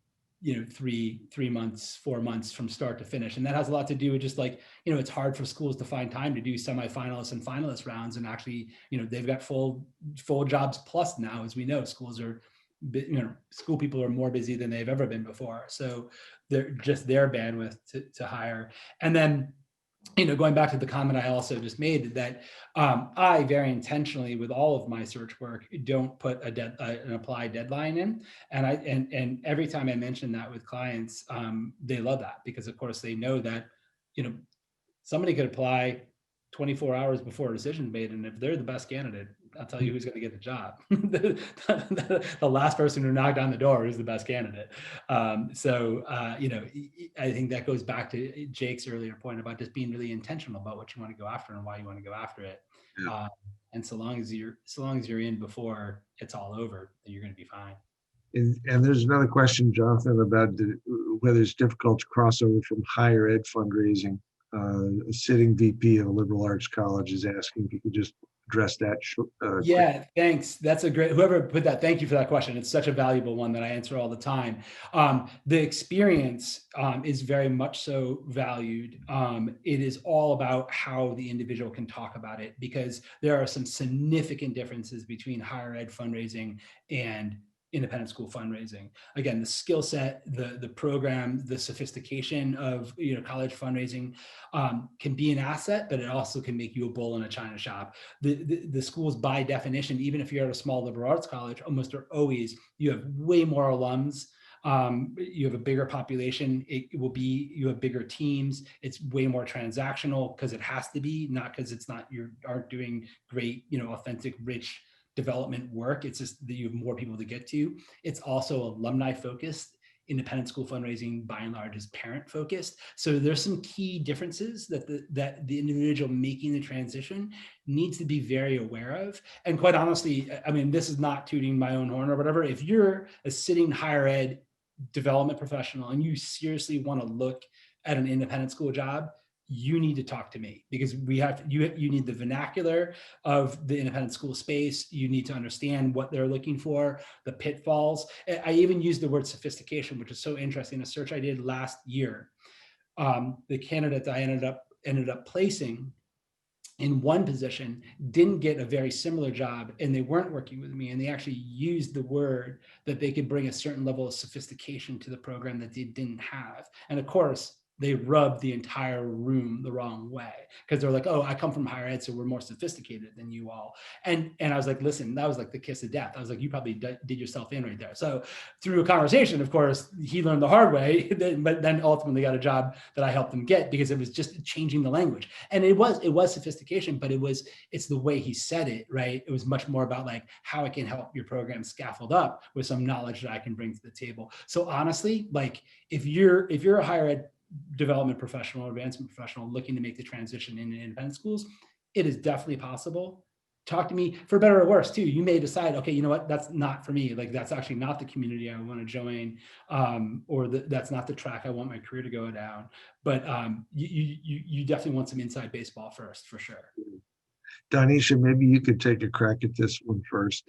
months, 4 months from start to finish. And that has a lot to do with just like, it's hard for schools to find time to do semifinalists and finalist rounds. And actually, they've got full jobs plus now, as we know, schools are, school people are more busy than they've ever been before. So they're just their bandwidth to hire. And then, going back to the comment I also just made, that I very intentionally, with all of my search work, don't put an apply deadline in. And every time I mention that with clients, they love that, because of course they know that, somebody could apply 24 hours before a decision is made. And if they're the best candidate, I'll tell you who's going to get the job. The last person who knocked on the door is the best candidate. I think that goes back to Jake's earlier point about just being really intentional about what you want to go after and why you want to go after it. Yeah. And so long as you're in before it's all over, then you're going to be fine. And there's another question, Jonathan, about whether it's difficult to cross over from higher ed fundraising. A sitting VP of a liberal arts college is asking if you could just address that. Yeah, thanks. That's a great, whoever put that, thank you for that question. It's such a valuable one that I answer all the time. The experience is very much so valued. It is all about how the individual can talk about it, because there are some significant differences between higher ed fundraising and independent school fundraising. Again, the skill set, the program, the sophistication of college fundraising can be an asset, but it also can make you a bull in a china shop. The schools, by definition, even if you're at a small liberal arts college, almost are always, you have way more alums. You have a bigger population. You have bigger teams. It's way more transactional because it has to be, not because you aren't doing great, authentic, rich development work. It's just that you have more people to get to. It's also alumni focused. Independent school fundraising, by and large, is parent focused. So there's some key differences that the individual making the transition needs to be very aware of. And quite honestly, I mean, this is not tooting my own horn or whatever. If you're a sitting higher ed development professional and you seriously want to look at an independent school job, you need to talk to me, because you need the vernacular of the independent school space. You need to understand what they're looking for, the pitfalls. I even used the word sophistication, which is so interesting. A search I did last year, the candidates I ended up placing in one position didn't get a very similar job, and they weren't working with me, and they actually used the word that they could bring a certain level of sophistication to the program that they didn't have. And of course, they rubbed the entire room the wrong way, because they're like, oh, I come from higher ed, so we're more sophisticated than you all. And I was like, listen, that was like the kiss of death. I was like, you probably did yourself in right there. So through a conversation, of course, he learned the hard way, but then ultimately got a job that I helped him get, because it was just changing the language. And it was sophistication, but it's the way he said it, right? It was much more about like how I can help your program scaffold up with some knowledge that I can bring to the table. So honestly, like if you're a higher ed development professional or advancement professional looking to make the transition into independent schools, it is definitely possible. Talk to me, for better or worse too. You may decide, okay, you know what, that's not for me. Like that's actually not the community I want to join, or that's not the track I want my career to go down. But you definitely want some inside baseball first, for sure. Donisha, maybe you could take a crack at this one first.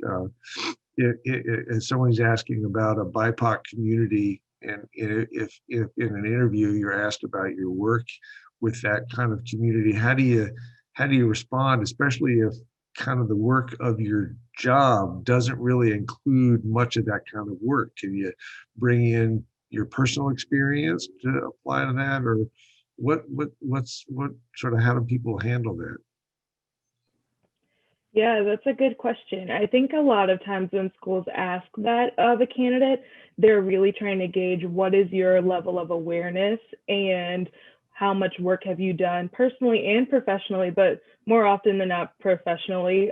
If someone's asking about a BIPOC community, and if in an interview you're asked about your work with that kind of community, how do you respond, especially if kind of the work of your job doesn't really include much of that kind of work? Can you bring in your personal experience to apply to that, or what sort of, how do people handle that? Yeah, that's a good question. I think a lot of times when schools ask that of a candidate, they're really trying to gauge what is your level of awareness and how much work have you done personally and professionally, but more often than not professionally,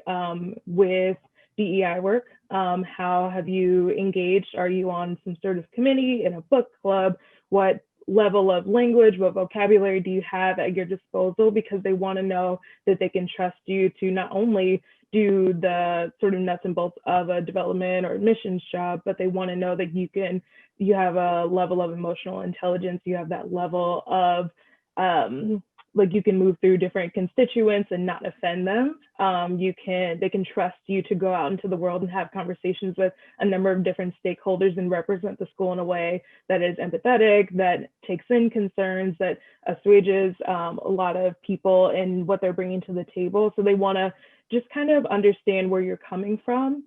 with DEI work. How have you engaged? Are you on some sort of committee, in a book club? What level of language, what vocabulary do you have at your disposal? Because they want to know that they can trust you to not only do the sort of nuts and bolts of a development or admissions job, but they want to know that you have a level of emotional intelligence, you have that level of like you can move through different constituents and not offend them. They can trust you to go out into the world and have conversations with a number of different stakeholders and represent the school in a way that is empathetic, that takes in concerns, that assuages a lot of people and what they're bringing to the table. So they want to just kind of understand where you're coming from.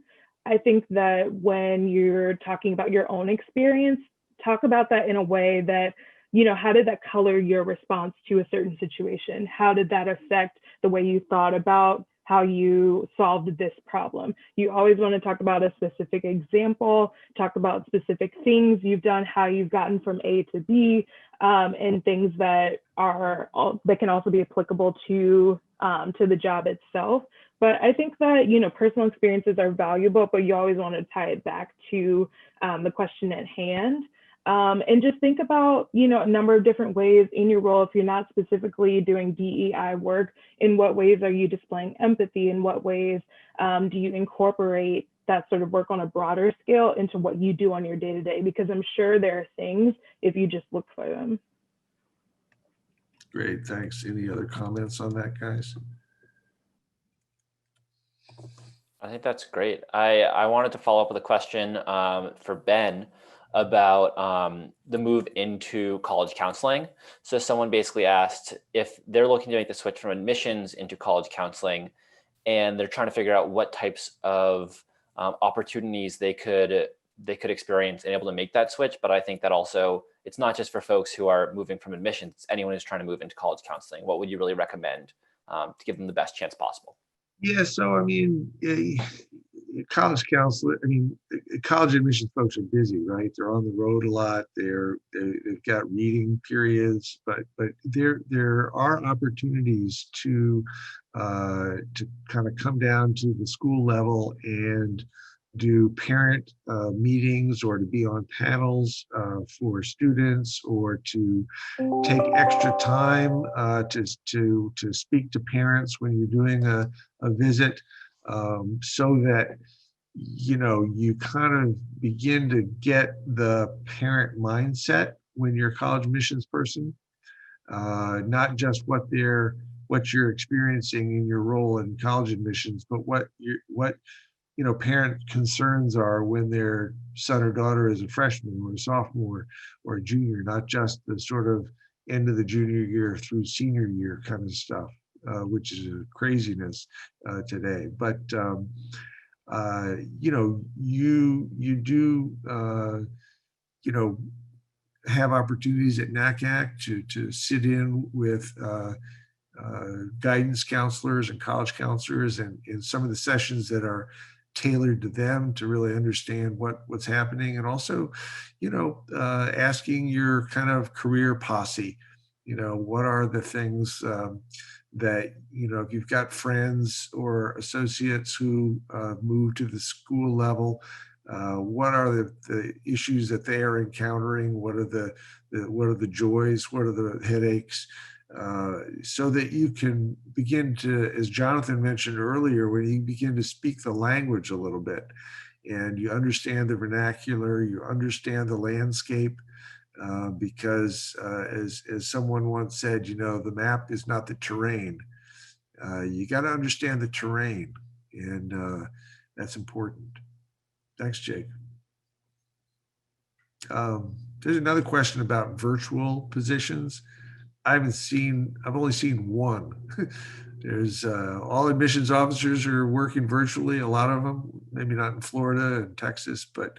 I think that when you're talking about your own experience, talk about that in a way that, you know, how did that color your response to a certain situation? How did that affect the way you thought about how you solved this problem? You always want to talk about a specific example, talk about specific things you've done, how you've gotten from A to B, and things that can also be applicable to the job itself. But I think that, you know, personal experiences are valuable, but you always want to tie it back to the question at hand. And just think about, you know, a number of different ways in your role. If you're not specifically doing DEI work, in what ways are you displaying empathy? In what ways do you incorporate that sort of work on a broader scale into what you do on your day-to-day? Because I'm sure there are things if you just look for them. Great, thanks. Any other comments on that, guys? I think that's great. I wanted to follow up with a question for Ben about the move into college counseling. So someone basically asked if they're looking to make the switch from admissions into college counseling, and they're trying to figure out what types of opportunities they could experience and able to make that switch. But I think that also it's not just for folks who are moving from admissions, it's anyone who's trying to move into college counseling. What would you really recommend to give them the best chance possible? Yeah, so I mean, college counselor, I mean, college admissions folks are busy, right? They're on the road a lot. They've got reading periods, but there are opportunities to kind of come down to the school level and do parent meetings, or to be on panels for students, or to take extra time to speak to parents when you're doing a visit, so that, you know, you kind of begin to get the parent mindset when you're a college admissions person. not just what you're experiencing in your role in college admissions, but what parent concerns are when their son or daughter is a freshman or a sophomore or a junior, not just the sort of end of the junior year through senior year kind of stuff, which is a craziness today. But you do have opportunities at NACAC to sit in with guidance counselors and college counselors, and in some of the sessions that are tailored to them to really understand what's happening, and also asking your kind of career posse, what are the things that if you've got friends or associates who move to the school level, what are the issues that they are encountering, what are the joys, what are the headaches, so that you can begin to, as Jonathan mentioned earlier, when you begin to speak the language a little bit and you understand the vernacular, you understand the landscape, because as someone once said, the map is not the terrain. You got to understand the terrain, and that's important. Thanks, Jake. There's another question about virtual positions. I've only seen one. There's all admissions officers are working virtually, a lot of them, maybe not in Florida and Texas, but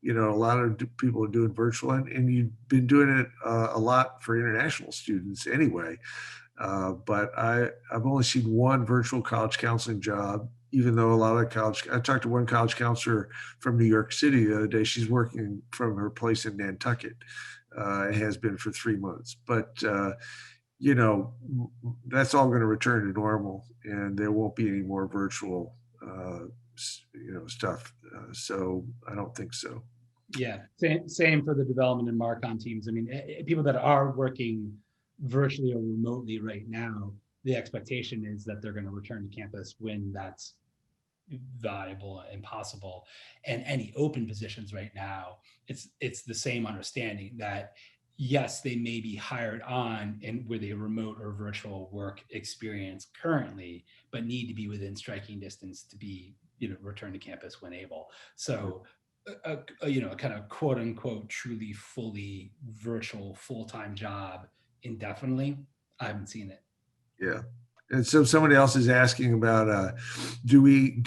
a lot of people are doing virtual, and you've been doing it a lot for international students anyway. But I've only seen one virtual college counseling job, even though a lot of I talked to one college counselor from New York City the other day. She's working from her place in Nantucket. It has been for 3 months, but that's all going to return to normal, and there won't be any more virtual stuff. So I don't think so. Yeah, same for the development and Marcom teams. I mean, people that are working virtually or remotely right now, the expectation is that they're going to return to campus when that's valuable and possible. And any open positions right now, it's the same understanding that yes, they may be hired on and with a remote or virtual work experience currently, but need to be within striking distance to be return to campus when able. So a kind of quote unquote truly fully virtual full-time job indefinitely, I haven't seen it. Yeah. And so somebody else is asking about, do we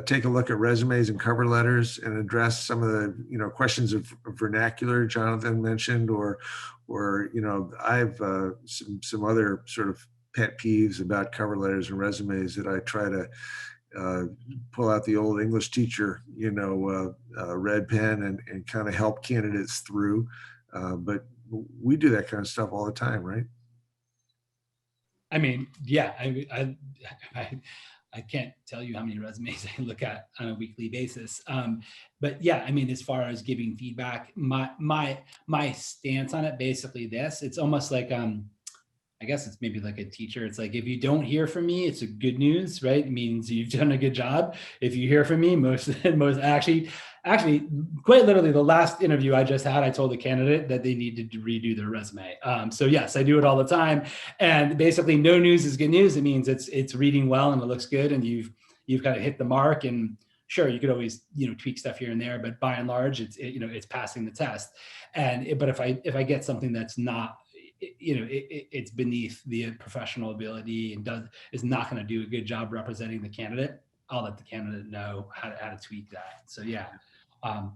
take a look at resumes and cover letters and address some of the questions of vernacular Jonathan mentioned, or I have some other sort of pet peeves about cover letters and resumes that I try to pull out the old English teacher red pen and kind of help candidates through, but we do that kind of stuff all the time, right? I mean, yeah, I can't tell you how many resumes I look at on a weekly basis. But yeah, I mean, as far as giving feedback, my stance on it, basically this, it's almost like, I guess it's maybe like a teacher. It's like, if you don't hear from me, it's a good news, right? It means you've done a good job. If you hear from me, most actually, quite literally, the last interview I just had, I told the candidate that they needed to redo their resume. So yes, I do it all the time. And basically, no news is good news. It means it's reading well and it looks good, and you've kind of hit the mark. And sure, you could always tweak stuff here and there, but by and large, it's passing the test. But if I get something that's not, it's beneath the professional ability and is not going to do a good job representing the candidate, I'll let the candidate know how to tweak that. So yeah,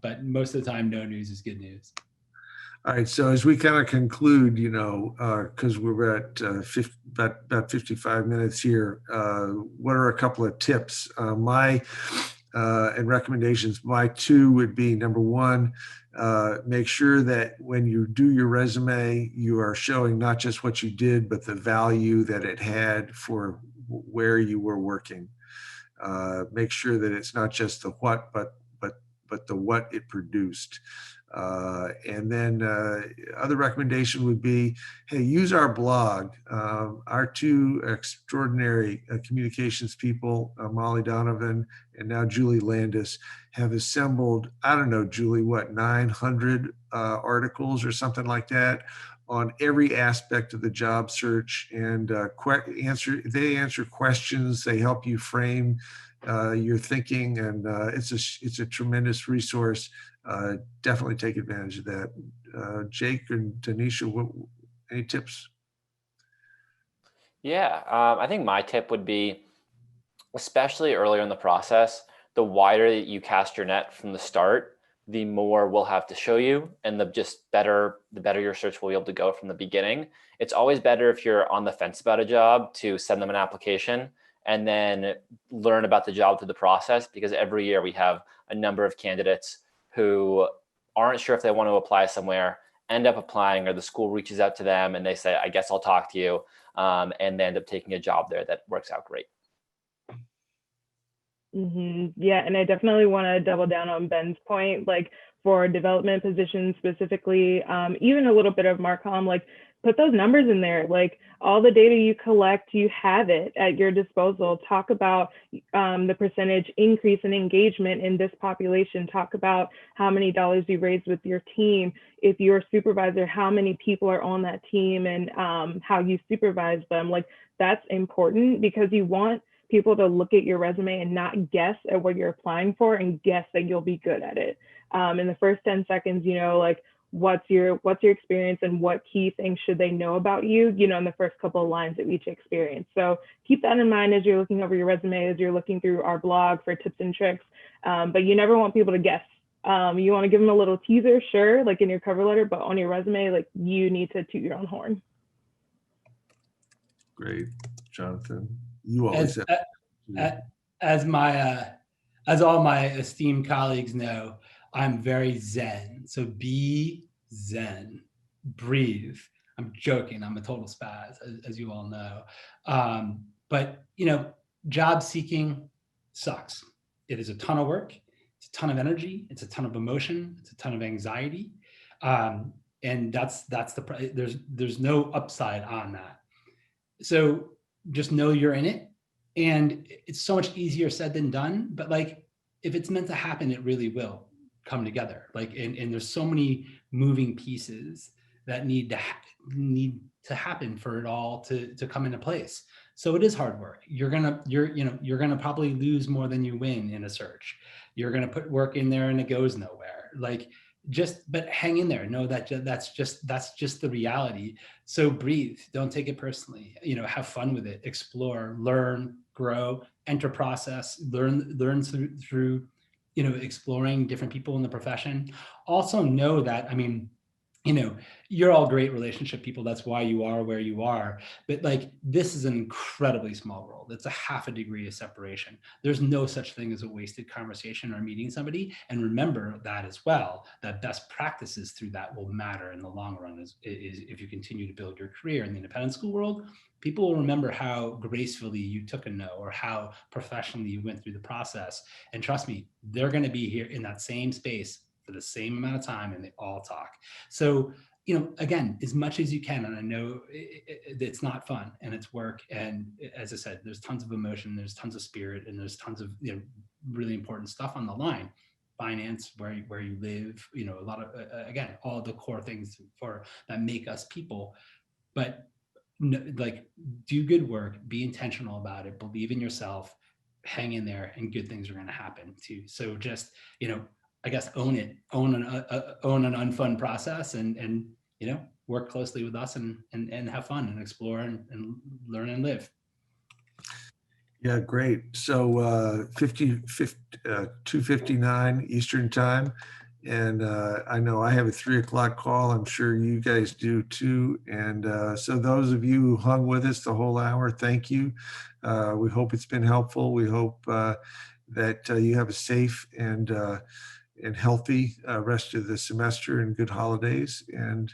but most of the time, no news is good news. All right, so as we kind of conclude, because we're at about 55 minutes here, what are a couple of tips? And recommendations. My two would be, number one, make sure that when you do your resume, you are showing not just what you did, but the value that it had for where you were working. Make sure that it's not just the what, but the what it produced. And then other recommendation would be, hey, use our blog. Our two extraordinary communications people, Molly Donovan and now Julie Landis, have assembled, I don't know, Julie, 900 articles or something like that on every aspect of the job search, and they answer questions. They help you frame your thinking, and it's a tremendous resource. Definitely take advantage of that. Jake and Donisha, any tips? Yeah, I think my tip would be, especially earlier in the process, the wider that you cast your net from the start, the more we'll have to show you, and the better your search will be able to go from the beginning. It's always better if you're on the fence about a job to send them an application and then learn about the job through the process, because every year we have a number of candidates who aren't sure if they want to apply somewhere, end up applying, or the school reaches out to them and they say, I guess I'll talk to you, and they end up taking a job there that works out great. Yeah, and I definitely want to double down on Ben's point, like for development positions specifically, even a little bit of Marcom, like put those numbers in there, like all the data you collect, you have it at your disposal. Talk about the percentage increase in engagement in this population. Talk about how many dollars you raised with your team. If you're a supervisor, how many people are on that team, and how you supervise them. Like that's important, because you want people to look at your resume and not guess at what you're applying for, and guess that you'll be good at it. In the first 10 seconds, you know, like what's your experience and what key things should they know about you, you know, in the first couple of lines of each experience. So keep that in mind as you're looking over your resume, as you're looking through our blog for tips and tricks. But you never want people to guess. You want to give them a little teaser, sure, like in your cover letter, but on your resume, like you need to toot your own horn. Great, Jonathan. You always as all my esteemed colleagues know, I'm very zen. So be zen, breathe. I'm joking. I'm a total spaz, as you all know. But you know, job seeking sucks. It is a ton of work. It's a ton of energy. It's a ton of emotion. It's a ton of anxiety. And there's no upside on that. So just know you're in it. And it's so much easier said than done, but like, if it's meant to happen, it really will come together. Like, and there's so many moving pieces that need to happen for it all to come into place. So it is hard work. You're gonna probably lose more than you win in a search. You're gonna put work in there and it goes nowhere. Like, but hang in there. Know that that's just the reality. So breathe. Don't take it personally. You know, have fun with it. Explore, learn, grow, enter process. Learn through you know, exploring different people in the profession. Also know that, I mean, you know, you're all great relationship people. That's why you are where you are. But like, this is an incredibly small world. It's a half a degree of separation. There's no such thing as a wasted conversation or meeting somebody. And remember that as well, that best practices through that will matter in the long run is if you continue to build your career in the independent school world. People will remember how gracefully you took a no, or how professionally you went through the process. And trust me, they're going to be here in that same space for the same amount of time, and they all talk. So, you know, again, as much as you can, and I know it's not fun and it's work. And as I said, there's tons of emotion, there's tons of spirit, and there's tons of, you know, really important stuff on the line. Finance, where you live, you know, a lot of, again, all the core things that make us people. But like, do good work, be intentional about it, believe in yourself, hang in there, and good things are going to happen too. So just, you know, I guess own an unfun process, and you know, work closely with us and have fun and explore and learn and live. Yeah, great. So 2:59 Eastern time. And I know I have a 3 o'clock call. I'm sure you guys do too. And so those of you who hung with us the whole hour, thank you. We hope it's been helpful. We hope that you have a safe and healthy rest of the semester and good holidays. And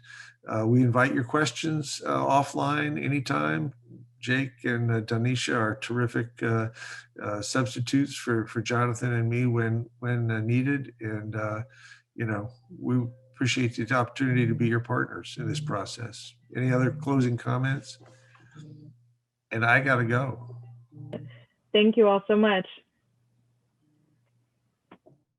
we invite your questions offline anytime. Jake and Donisha are terrific substitutes for Jonathan and me when needed. And you know, we appreciate the opportunity to be your partners in this process. Any other closing comments? And I gotta go. Thank you all so much.